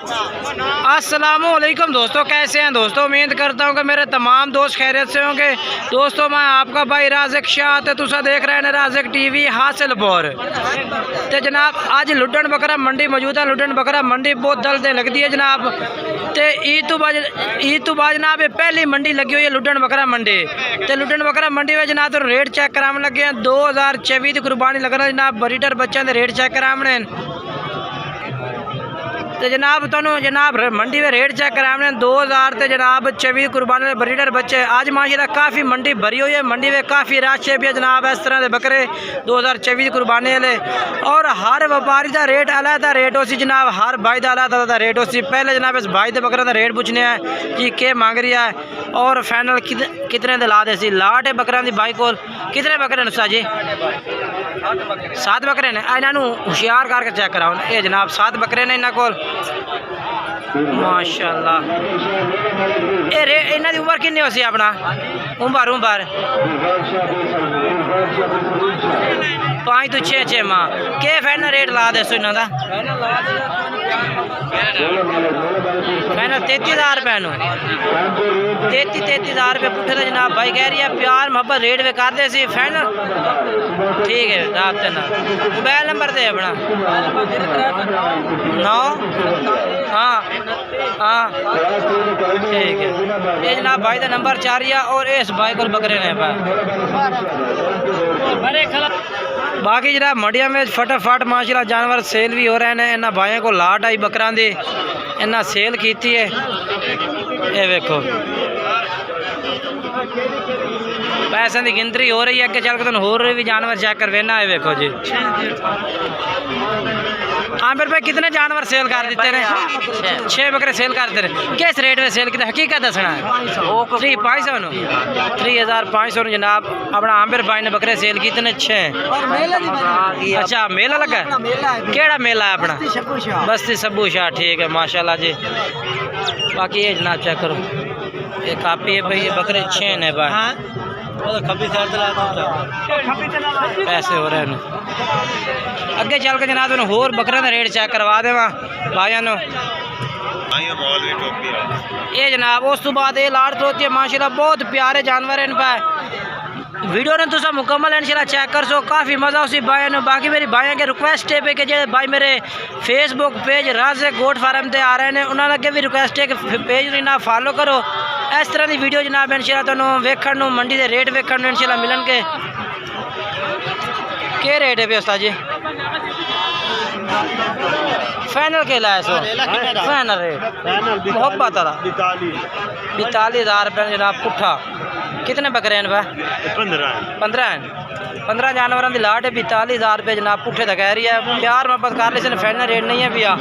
अस्सलामुअलैकुम दोस्तों, कैसे हैं दोस्तों। उम्मीद करता हूं कि मेरे तमाम दोस्त खैरियत से होंगे। दोस्तों मैं आपका भाई राज़िक शाह ते तुसा देख रहे हैं राज़िक टीवी हासिलपुर। तो जनाब आज लुड्डन बकरा मंडी मौजूद है। लुड्डन बकरा मंडी बहुत दल लगती है जनाब। तो ईद तो बाद जनाब ये पहली मंडी लगी हुई है लुड्डन बकरा मंडी। तो लुड्डन बकरा मंडी में जनाब तो रेट चेक कराने लगे हैं। 2024 की कुर्बानी लगना जनाब ब्रीडर बच्चों के रेट चेक कराने। तो जनाब तुहानू जनाब मंडी में रेट चेक कराने 2000 ते जनाब 24 कुर्बानी ब्रीडर बच्चे। आज माशाल्लाह काफ़ी मंडी भरी हुई है। मंडी में काफ़ी रश है भी है जनाब। इस तरह के बकरे 2024 कुर्बानी वाले और हर व्यापारी का रेट अलग रेट हो सी जनाब। हर भाई का अलग रेट हो सी। पहले जनाब इस भाई के बकरे का रेट पूछने हैं कि क्या मांग रही है और फाइनल कितने दे ला दे सी। लाट है बकरियां दी भाई को कितने बकरे नुसा जी? 7 बकरे ने। इन्हों होशियार करके चेक कराओ। ये जनाब 7 बकरे ने इन्होंने को माशाल्लाह। ये रेट इन्हों की उम्र कितनी हो सी अपना? उम्र 5 तो 6 माह। के फाइनल रेट ला दसो इन्हों का? फाइनल 33,000 रुपये। 33,000 रुपये पुठे तो जनाब भाई कह रही है। प्यार मोहब्बत रेट वे कर दे सी फाइनल। ठीक है राबते ना मोबाइल नंबर दे अपना 9। हाँ हाँ ठीक है। ये जनाब भाई का नंबर 4 और इस भाई को बकरे ने बाकी जनाब मंडिया में फटाफट माशाल्लाह जानवर सेल भी हो रहे हैं। इन्होंने भाइयों को लाट आई बकरा दी इन्हें सेल की है। ये देखो पैसे की गिनती हो रही है। अगे चल के तुम होर भी जानवर चेक कर वेना है। देखो जी आमिर भाई कितने जानवर सेल कर देते हैं? 6 बकरे सेल करते हैं। किस रेट में सेल किया हकीकत दसना है? 3,500 जनाब अपना आमिर भाई ने बकरे सेल कितने 6। अच्छा मेला लगा केड़ा मेला है अपना? बस्ती सब्बू शाह। ठीक है माशाल्लाह जी। बाकी ये जनाब चेक करो ये कापी है भाई। ये बकरे 6 ने भाई पैसे हो रहे हैं। अगे चल के जनाब तुम होर बकरे का रेट चेक करवा देवा भाइयों। ये जनाब उस तो बाद ये लाट होती है माशाल्लाह बहुत प्यारे जानवर हैं। इन पर वीडियो ने तुम मुकम्मल इंशाल्लाह चेक कर सो काफ़ी मज़ा उसी भाई ने। बाकी मेरी भाइयों के रिक्वेस्ट है पे कि जो भाई मेरे फेसबुक पेज राज़िक गोट फार्म से आ रहे हैं उन्होंने अगे भी रिक्वेस्ट है कि पेज ना फॉलो करो। इस तरह की वीडियो जनाब इंशाल्लाह तुहानू वेखण नू मंडी के रेट वेखण नू इंशाल्लाह मिलन के। क्या रेट है उस्ताद जी? फाइनल के लाए सो फाइनल रेट मोहब्बत वाला 42,000 रुपये जनाब पुट्ठा। कितने बकरे हैं भाई? 15 जानवरों की लाट है। 42,000 रुपये जनाब पुट्ठे तो कह रही है। प्यार मोहब्बत कर ली फाइनल रेट नहीं है भैया।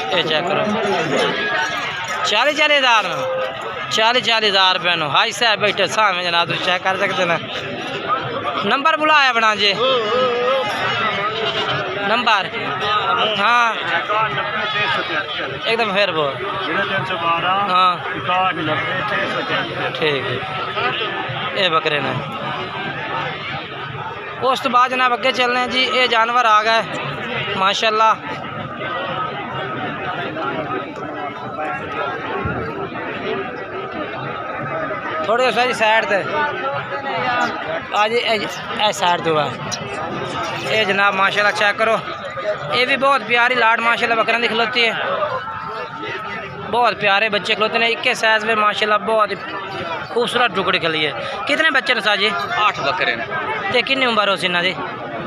ये चेक करो 40,000 रुपये नो हाई साहब बैठे सामने जनाब तुम चेक कर सकते हैं। नंबर बुलाया अपना जी नंबर। हाँ एकदम फिर बोल। हाँ ठीक है। ये बकरे ने उस तो बाद जनाब अगे चलने हैं जी। ये जानवर आ गए माशाल्लाह। थोड़े सारी साइड से आज साइड तो है। ये जनाब माशाल्लाह चेक करो ये भी बहुत प्यारी लाट माशाल्लाह बकरा दी खलोती है। बहुत प्यारे बच्चे खलोते हैं। 21 साइज में माशाल्लाह बहुत खूबसूरत टुकड़ी खली है। कितने बच्चे ने साजी? 8 बकरे ने। कितनी उम्र हो सी इन्हों की?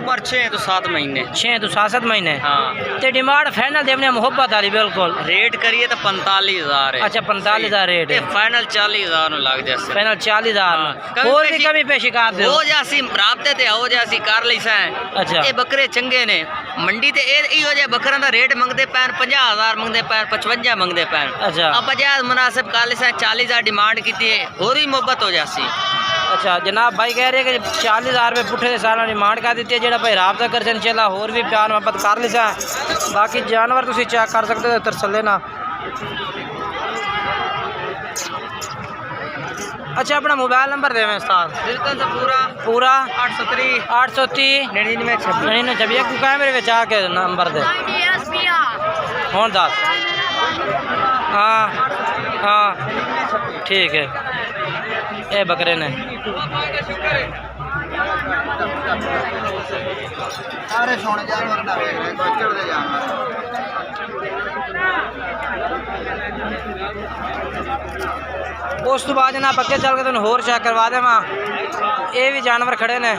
उम्र 6 तो 7 महीने। 6 तो 7 महीने। हाँ तो डिमांड फाइनल देवने मोहब्बत वाली बिल्कुल रेट करिए तो 45,000 है। अच्छा 45,000 रेट है। फाइनल 40,000 लग जाए। फाइनल 40,000 और भी कमी पेशी कर दो हो जासी राबते ते हो जासी कर ली सै। अच्छा ये बकरे चंगे ने मंडी ते इहो जे बकरा दा रेट मंगदे पैन 50,000 मंगदे पैन 55 मंगदे पैन। अच्छा आप जायज मुनासिब कर ली सै 40,000 डिमांड की और ही मोहब्बत हो जासी। अच्छा जनाब भाई कह रहे हैं कि 40,000 रुपये पुट्ठे के साल डिमांड कर दी है। जो भाई राबता कर इंशाल्लाह होर भी प्यार मोहब्बत कर लिसा। बाकी जानवर तुम चेक कर सकते हो तरसले ना। अच्छा अपना मोबाइल नंबर दे उस्ताद पूरा 830 99 को कैमरे में आके नंबर दे हूँ दस। हाँ हाँ ठीक है ये बकरे ने उस तो बाद जनाब अगे चल के तुम होर चेक करवा दे मां ये भी जानवर खड़े ने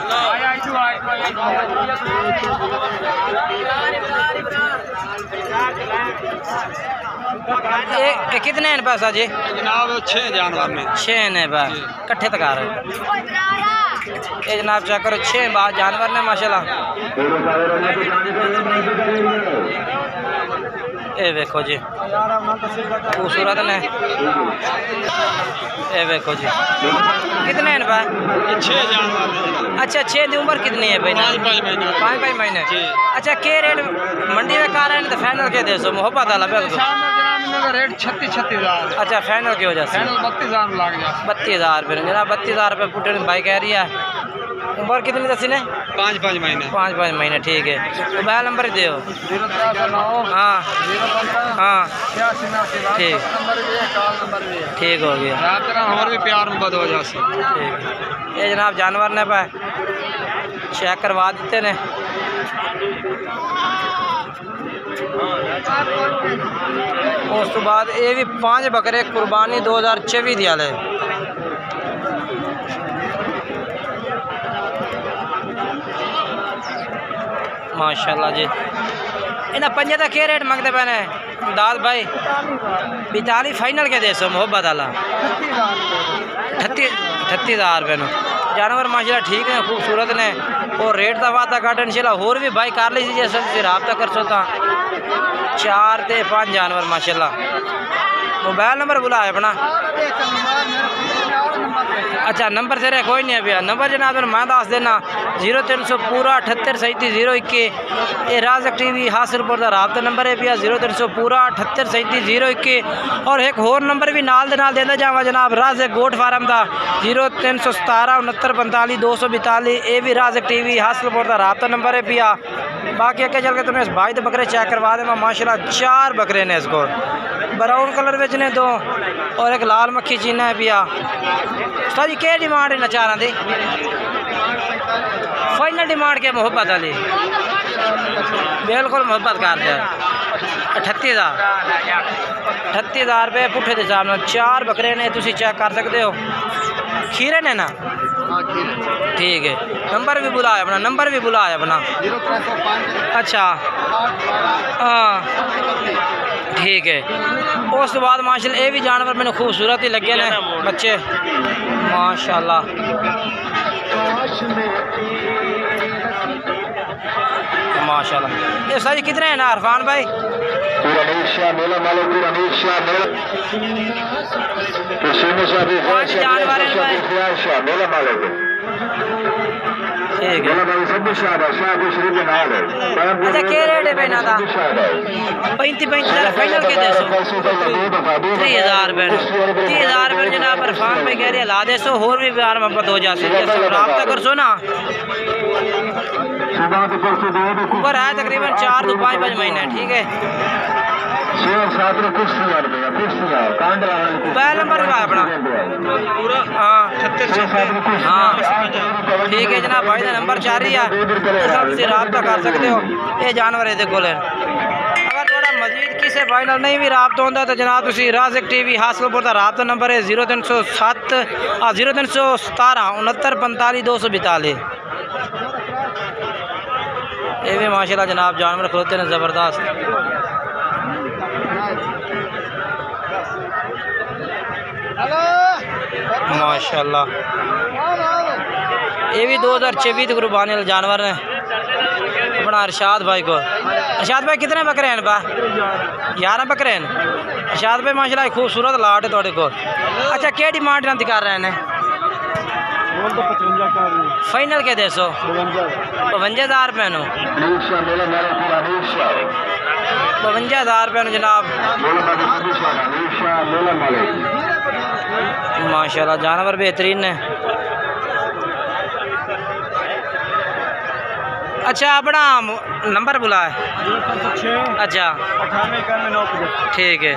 ये कितने हैं पैसा जी जनाब 6 जानवर में 6 ने बस कट्ठे तकार ये जनाब चेक करो 6 बात जानवर ने माशाल्लाह ये देखो जी खूबसूरत ने ये देखो जी कितने हैं भाई 6 जानवर। अच्छा 6 की उम्र कितनी है भाई 5 महीने अच्छा के रेट मंडी में कार है तो फाइनल के दे सो मोहब्बत वाला रेट 36,000। अच्छा फाइनल की वजह से 32,000 लाग जा 32,000 रुपये जनाब 32,000 रुपये पुटे भाई कह रही है। उम्र कितनी दसी ने 5 महीने 5 महीने ठीक है मोबाइल नंबर ही दो। हाँ हाँ ठीक ठीक हो गया और भी प्यार मुहब्बत हो जाए। ठीक ये जनाब जानवर ने पे चेक करवा देते ने उस तो बाद ये भी 5 बकरे कुर्बानी 2024 दी आले माशाल्लाह जी। इन्हें 5 का क्या रेट मंगते पे ने दाद भाई 42 फाइनल के दे सो मोहब्बत वाला 38,000 रुपये में जानवर माशाल्लाह ठीक है खूबसूरत ने और रेट का वादा काट इंशाल्लाह होर भी भाई कर ली जैसे रबता कर सो 4 ते 5 जानवर माशाल्लाह। मोबाइल नंबर बुलाए अपना अच्छा नंबर तेरे कोई नहीं है भैया नंबर जनाब मैं दस देना 0300 पूरा 78 37 021 ये राजक टीवी हासिलपुर का रबता नंबर है भैया 0300 पूरा 78 37 021 और एक होर नंबर भी नाल दे नाल देना जावा जनाब राजक गोट फार्म का 0317 69 45 242 ये भी राजक टीवी हासिलपुर का रबता नंबर है भैया। बाकी अगे चल के तुम्हें इस भाई तो बकरे चेक करवा दे माशाल्लाह 4 बकरे ने इसको ब्राउन कलर में ने 2 और एक लाल मक्खी चीना है भैया। सारी क्या डिमांड है नचारा दी फाइनल डिमांड क्या मोहब्बत वाली बिल्कुल मोहब्बत कर दे 38,000 रुपये पुठे के हिसाब में 4 बकरे ने तुम चेक कर सकते हो खीरे ने ना ठीक है नंबर भी बुलाया अपना नंबर भी बुलाया अपना अच्छा हाँ ठीक है। उस बाद माशाल्लाह ये भी जानवर मैंने खूबसूरत ही लगे ने बच्चे माशाल्लाह माशाल्लाह। ये सारी कितने हैं ना अरफान भाई जानवर हैं भाई ठीक है। अच्छा क्या रेट है पहना था 35,000 फाइनल के दे 30,000 रुपये 30,000 रुपये जनाब अरफान भाई कह रहे ला दे सो होर भी प्यार मोहब्बत हो जाती है रबता कर सो ना ऊपर है तकरीबन 4 to 5 महीने ठीक है। मोबाइल नंबर का अपना हाँ हाँ ठीक है जनाब भाई का नंबर चाह रही है तुम रबता कर सकते हो ये जानवर ये को अगर थोड़ा मजीद किसी भाई नहीं भी रबता होता तो जनाब तुम राजक टीवी हासिलपुर का रबता नंबर है 0307 0317 69 45 242 ये भी माशाल्लाह जनाब जानवर खोलते हैं ज़बरदस्त माशाल्लाह। ये भी 2024 की कुर्बानी वाले जानवर ने अपना अरशाद भाई को। अरशाद भाई कितने बकरे हैं बा 11 बकरे हैं अरशाद भाई माशाल्लाह खूबसूरत लाट है थोड़े को। अच्छा क्या डिमांड ना दिखा रहे हैं फाइनल के दे सो 52,000 रुपये 52,000 रुपये जनाब माशाल्लाह जानवर बेहतरीन है। अच्छा अपना नंबर बुला है। अच्छा ठीक है।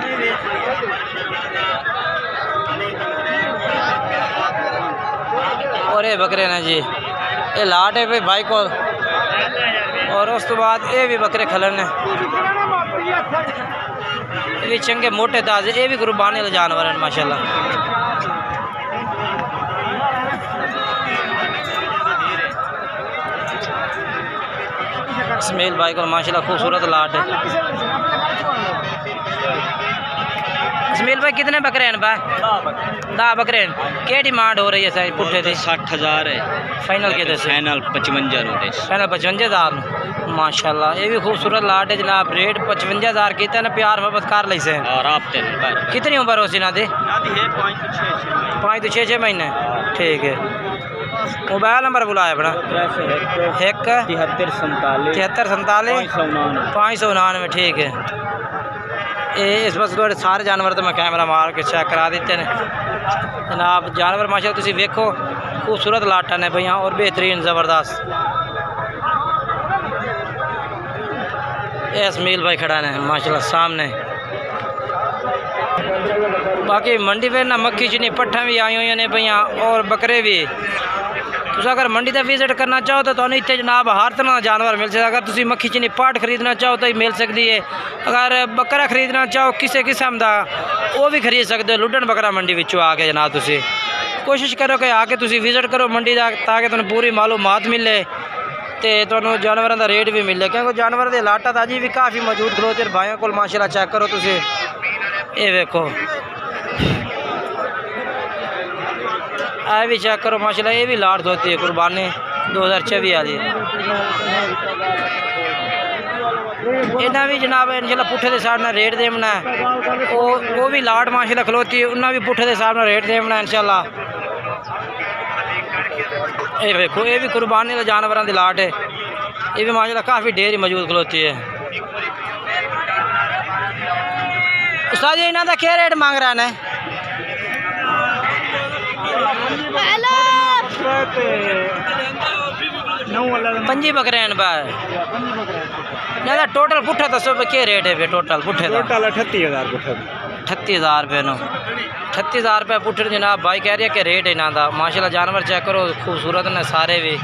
और ये बकरे ने जी ये लाट है भाई को, और उस तो बाद ये भी बकरे खलन ने, ये भी चंगे मोटे ताजे, ये भी कुर्बानी वाले जानवर हैं माशाल्लाह। इस्माइल भाई को माशाल्लाह खूबसूरत लाट है। इस्माइल भाई कितने बकरे हैं भाई? 10 बकरे हैं। क्या डिमांड हो रही है सर पुट्ठे की? 60,000 है फाइनल के दे? फाइनल 55 होते। फाइनल 55,000 माशाल्लाह। ये भी खूबसूरत लाट है जनाब। रेट 55,000 कितना ना प्यार मोहब्बत कर ली से। और आप कितनी उम्र हो सी ना दे? 5 तो 6 महीने। ठीक है। मोबाइल नंबर बुलाया अपना? 7347 599। ठीक है। ये इस बस थोड़े सारे जानवर तो मैं कैमरा मार के चेक करा देते हैं जनाब। जानवर माशाल्लाह तुसी वेखो खूबसूरत लाटा ने भैया और बेहतरीन ज़बरदस्त। ये इस्माइल भाई खड़ा ने माशाल्लाह सामने। बाकी मंडी पे ना मक्खी चीनी पट्ठा भी आई हुई ने भैया और बकरे भी। तुम अगर मंडी का विजिट करना चाहो तो तुम्हें इतने जनाब हर तरह का जानवर मिल सकता। अगर तुम मक्खी चीनी पाट खरीदना चाहो तो मिल सकती है। अगर बकरा खरीदना चाहो किसी किस्म का वो भी खरीद सकते हो। लुडन बकरा मंडी विचों आके जनाब तुम कोशिश करो कि आके तुम विजिट करो मंडी का, ताकि तुम्हें पूरी मालूमात मिले तो तुम्हें जानवरों का रेट भी मिले। क्योंकि जानवर के लाटा ताजी भी काफ़ी मौजूद खलोते भाइयों को माशाल्लाह चेक करो तुम। ये देखो ये भी चेक करो माशाल्लाह। ये भी लाट होती है कुर्बानी 2024 वाली। इन्हें भी जनाब इंशाल्लाह पुट्ठे के हिसाब रेट देना है। वो भी लाट माशाल्लाह खलोती है, उन्हें भी पुट्ठे के हिसाब रेट देना इंशाल्लाह। ये देखो ये भी कुर्बानी के जानवरों की लाट है। ये भी माशाल्लाह काफ़ी ढेर मौजूद खलोती है। उस्ताद जी इन्हों का क्या रेट मांग रहा है? 5 बकरे हैं भाई। ना टोटल पुट्ठा दसो क्या रेट है? टोटल पुट्ठे का 38,000 पुट्ठे। 38,000 रुपये नो 38,000 रुपये पुट्ठे जनाब। भाई कह रही है कि रेट है इन्हों का माशाल्लाह। जानवर चेक करो खूबसूरत ने सारे भी।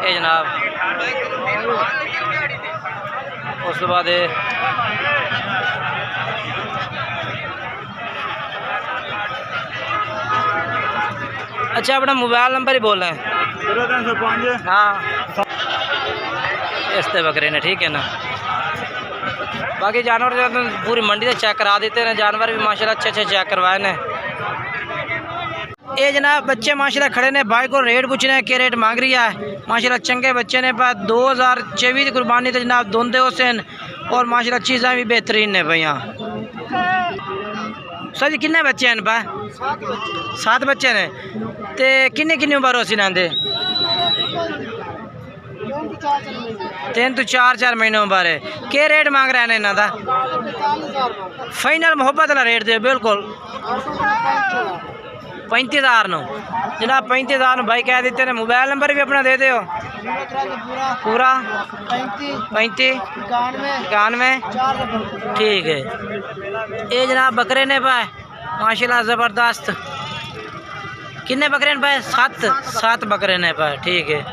ये जनाब उस बाद अच्छा अपना मोबाइल नंबर ही बोल रहे हैं? 0305। हाँ इस बकरे ने ठीक है ना। बाकी जानवर जो पूरी मंडी से चेक करा देते हैं। जानवर भी माशाल्लाह अच्छे चेक करवाए ने। ये जनाब बच्चे माशाल्लाह खड़े ने। भाई को रेट पूछना है क्या रेट मांग रही है। माशाल्लाह चंगे बच्चे ने पर 2024 की कुर्बानी तो जनाब दोंदे हुसैन और माशाल्लाह चीज़ें भी बेहतरीन ने भैया। सर जी किन्ने बच्चे हैं भाई? 7 बच्चे ने। तो किन्नी उम्र हो सी नांदे? 3 तो 4 महीने उम्र है। क्या रेट मांग रहे हैं इन्हों का? फाइनल मोहब्बत वाला रेट दे बिल्कुल 35,000 नो जनाब। 35,000 भाई कह देते हैं। मोबाइल नंबर भी अपना दे दो पूरा 35 91। ठीक है। ये जनाब बकरे ने भाई माशाल्लाह ज़बरदस्त। किन्ने बकरे ने भाई? 7 बकरे ने भाई। ठीक है।